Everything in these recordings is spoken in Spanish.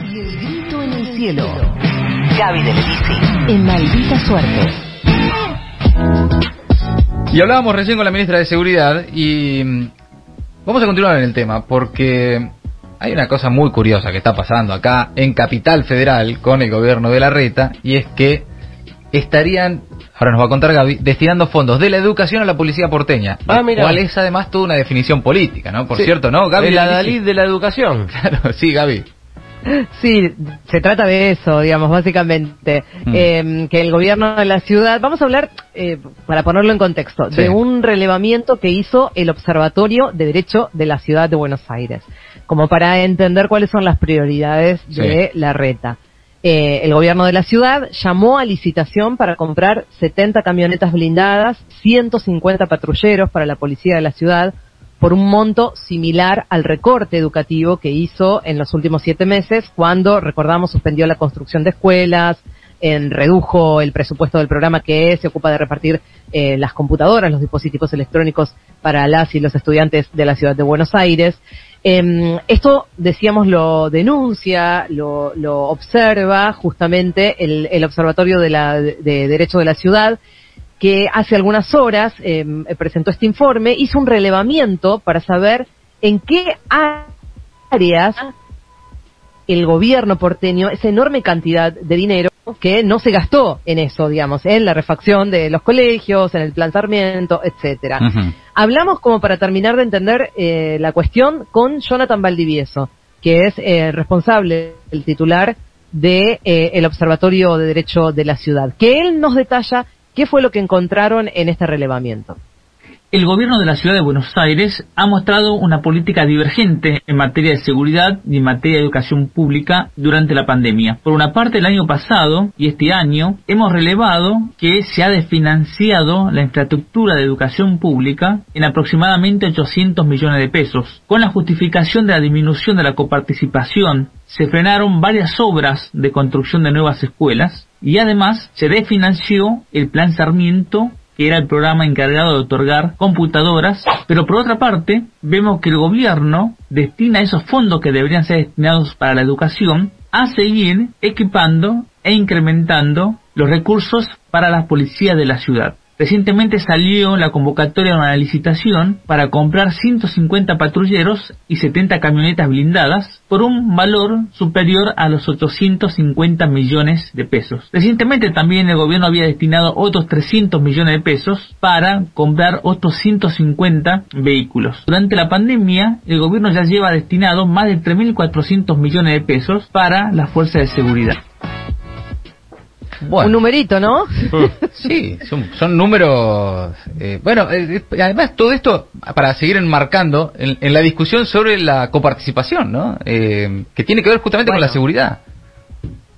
Y el grito en el cielo. Gaby del Lisi, en Maldita Suerte. Y hablábamos recién con la ministra de Seguridad y vamos a continuar en el tema porque hay una cosa muy curiosa que está pasando acá en Capital Federal con el gobierno de Larreta, y es que estarían, ahora nos va a contar Gaby, destinando fondos de la educación a la policía porteña. Cual es además toda una definición política, ¿no? Por cierto, ¿no, Gaby? La Dalí de la educación. Claro, sí, Gaby. Sí, se trata de eso, digamos, básicamente. Que el gobierno de la ciudad, vamos a hablar, para ponerlo en contexto, de un relevamiento que hizo el Observatorio de Derecho de la Ciudad de Buenos Aires, como para entender cuáles son las prioridades de Larreta. El gobierno de la ciudad llamó a licitación para comprar 70 camionetas blindadas, 150 patrulleros para la policía de la ciudad, por un monto similar al recorte educativo que hizo en los últimos 7 meses, cuando, recordamos, suspendió la construcción de escuelas, redujo el presupuesto del programa que se ocupa de repartir las computadoras, los dispositivos electrónicos para las y los estudiantes de la ciudad de Buenos Aires. Esto, decíamos, lo denuncia, lo observa justamente el Observatorio de Derecho de la Ciudad, que hace algunas horas presentó este informe, hizo un relevamiento para saber en qué áreas el gobierno porteño, esa enorme cantidad de dinero que no se gastó en eso, digamos, en la refacción de los colegios, en el plan Sarmiento, etcétera. Hablamos, como para terminar de entender la cuestión, con Jonathan Valdivieso, que es responsable, el titular de el Observatorio de Derecho de la Ciudad, que él nos detalla qué fue lo que encontraron en este relevamiento. El gobierno de la ciudad de Buenos Aires ha mostrado una política divergente en materia de seguridad y en materia de educación pública durante la pandemia. Por una parte, el año pasado y este año hemos relevado que se ha desfinanciado la infraestructura de educación pública en aproximadamente 800 millones de pesos. Con la justificación de la disminución de la coparticipación, se frenaron varias obras de construcción de nuevas escuelas y además se desfinanció el plan Sarmiento, que era el programa encargado de otorgar computadoras, pero por otra parte vemos que el gobierno destina esos fondos que deberían ser destinados para la educación a seguir equipando e incrementando los recursos para las policías de la ciudad. Recientemente salió la convocatoria de una licitación para comprar 150 patrulleros y 70 camionetas blindadas por un valor superior a los 850 millones de pesos. Recientemente también el gobierno había destinado otros 300 millones de pesos para comprar otros 150 vehículos. Durante la pandemia, el gobierno ya lleva destinado más de 3.400 millones de pesos para las fuerzas de seguridad. Bueno. Un numerito, ¿no? Sí, son números. Además todo esto para seguir enmarcando en la discusión sobre la coparticipación, ¿no? Que tiene que ver justamente con la seguridad.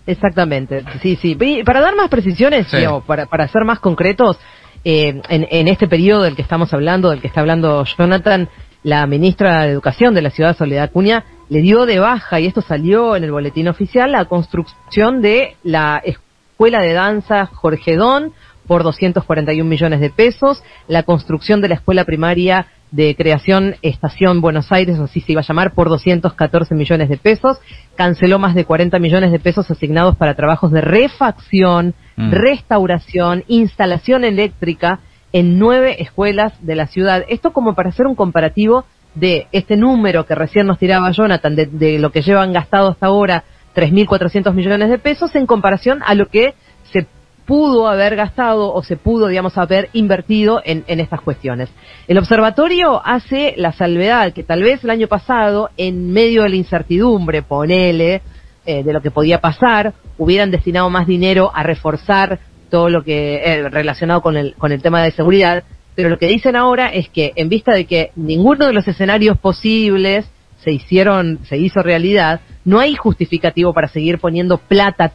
Exactamente, sí. Y para dar más precisiones, digamos, para ser más concretos, en este periodo del que estamos hablando, del que está hablando Jonathan, la ministra de Educación de la ciudad, Soledad Acuña, le dio de baja, y esto salió en el boletín oficial, la construcción de la Escuela de Danza Jorge Don por 241 millones de pesos, la construcción de la Escuela Primaria de Creación Estación Buenos Aires, así se iba a llamar, por 214 millones de pesos, canceló más de 40 millones de pesos asignados para trabajos de refacción, restauración, instalación eléctrica en 9 escuelas de la ciudad. Esto como para hacer un comparativo de este número que recién nos tiraba Jonathan, de lo que llevan gastado hasta ahora, 3.400 millones de pesos, en comparación a lo que se pudo haber gastado o se pudo, digamos, haber invertido en estas cuestiones. El observatorio hace la salvedad que tal vez el año pasado, en medio de la incertidumbre, ponele, de lo que podía pasar, hubieran destinado más dinero a reforzar todo lo que relacionado con el tema de seguridad, pero lo que dicen ahora es que, en vista de que ninguno de los escenarios posibles se hizo realidad, no hay justificativo para seguir poniendo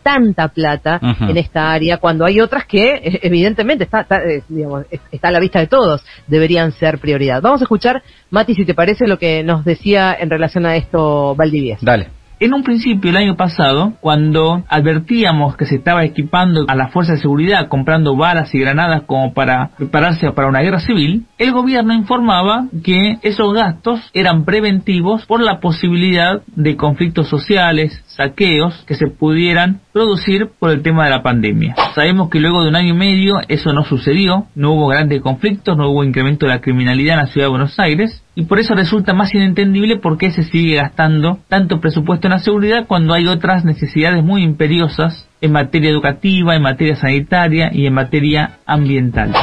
tanta plata en esta área, cuando hay otras que evidentemente está a la vista de todos, deberían ser prioridad. Vamos a escuchar, Mati, si te parece, lo que nos decía en relación a esto Valdivieso. Dale. En un principio, el año pasado, cuando advertíamos que se estaba equipando a las fuerzas de seguridad, comprando balas y granadas como para prepararse para una guerra civil, el gobierno informaba que esos gastos eran preventivos por la posibilidad de conflictos sociales, saqueos que se pudieran producir por el tema de la pandemia. Sabemos que luego de un año y medio eso no sucedió, no hubo grandes conflictos, no hubo incremento de la criminalidad en la ciudad de Buenos Aires, y por eso resulta más inentendible por qué se sigue gastando tanto presupuesto en la seguridad cuando hay otras necesidades muy imperiosas en materia educativa, en materia sanitaria y en materia ambiental.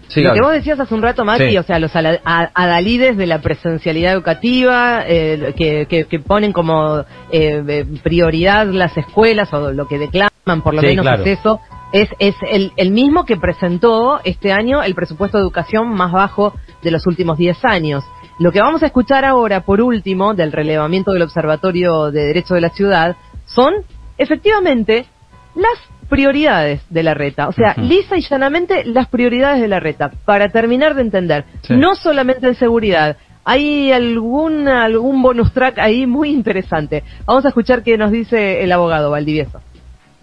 Sí, lo que vos decías hace un rato, Mati, sí. O sea, los adalides de la presencialidad educativa que ponen como prioridad las escuelas, o lo que declaman, por lo menos claro. Es eso, es el mismo que presentó este año el presupuesto de educación más bajo de los últimos 10 años. Lo que vamos a escuchar ahora, por último, del relevamiento del Observatorio de Derecho de la Ciudad, son, efectivamente, las prioridades de Larreta, o sea, lisa y llanamente las prioridades de Larreta, para terminar de entender, no solamente en seguridad, hay algún bonus track ahí muy interesante. Vamos a escuchar qué nos dice el abogado Valdivieso.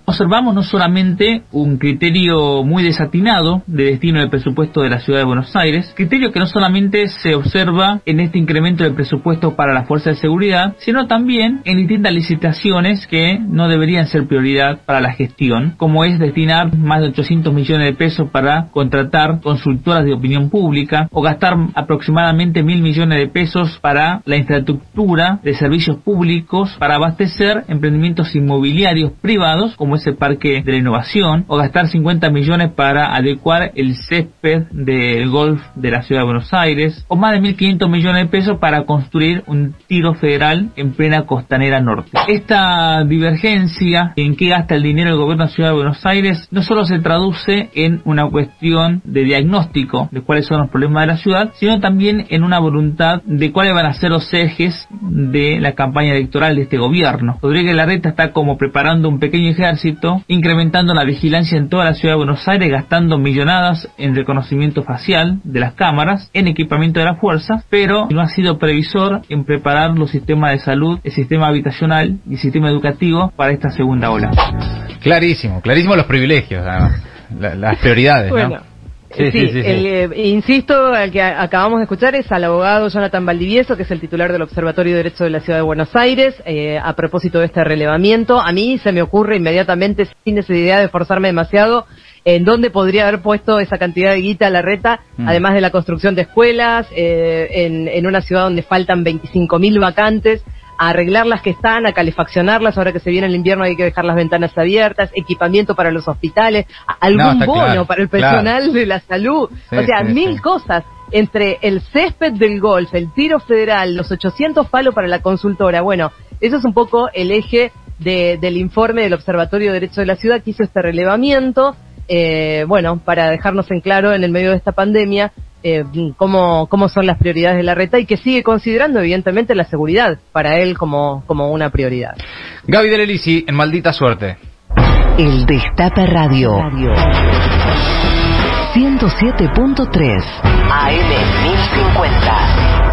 Observamos no solamente un criterio muy desatinado de destino del presupuesto de la ciudad de Buenos Aires, criterio que no solamente se observa en este incremento del presupuesto para las fuerzas de seguridad, sino también en distintas licitaciones que no deberían ser prioridad para la gestión, como es destinar más de 800 millones de pesos para contratar consultoras de opinión pública, o gastar aproximadamente 1.000 millones de pesos para la infraestructura de servicios públicos para abastecer emprendimientos inmobiliarios privados, como ese parque de la innovación, o gastar 50 millones para adecuar el césped del golf de la ciudad de Buenos Aires, o más de 1.500 millones de pesos para construir un tiro federal en plena costanera norte. Esta divergencia en qué gasta el dinero el gobierno de la ciudad de Buenos Aires no solo se traduce en una cuestión de diagnóstico de cuáles son los problemas de la ciudad, sino también en una voluntad de cuáles van a ser los ejes de la campaña electoral de este gobierno. Rodríguez Larreta está como preparando un pequeño ejército, incrementando la vigilancia en toda la ciudad de Buenos Aires, gastando millonadas en reconocimiento facial de las cámaras, en equipamiento de las fuerzas, pero no ha sido previsor en preparar los sistemas de salud, el sistema habitacional y el sistema educativo para esta segunda ola. Clarísimo los privilegios, además, las prioridades, bueno. ¿No? Insisto, al que acabamos de escuchar es al abogado Jonathan Valdivieso, que es el titular del Observatorio de Derecho de la Ciudad de Buenos Aires. A propósito de este relevamiento, a mí se me ocurre inmediatamente, sin necesidad de forzarme demasiado, en dónde podría haber puesto esa cantidad de guita Larreta, además de la construcción de escuelas, en una ciudad donde faltan 25.000 vacantes, a arreglar las que están, a calefaccionarlas, ahora que se viene el invierno hay que dejar las ventanas abiertas, equipamiento para los hospitales, algún bono para el personal de la salud, o sea, mil cosas, entre el césped del golf, el tiro federal, los 800 palos para la consultora. Bueno, eso es un poco el eje del informe del Observatorio de Derecho de la Ciudad, que hizo este relevamiento, bueno, para dejarnos en claro en el medio de esta pandemia cómo son las prioridades de Larreta, y que sigue considerando evidentemente la seguridad para él como una prioridad. Gaby del Elisi, en Maldita Suerte. El Destape Radio 107.3 AM 1050.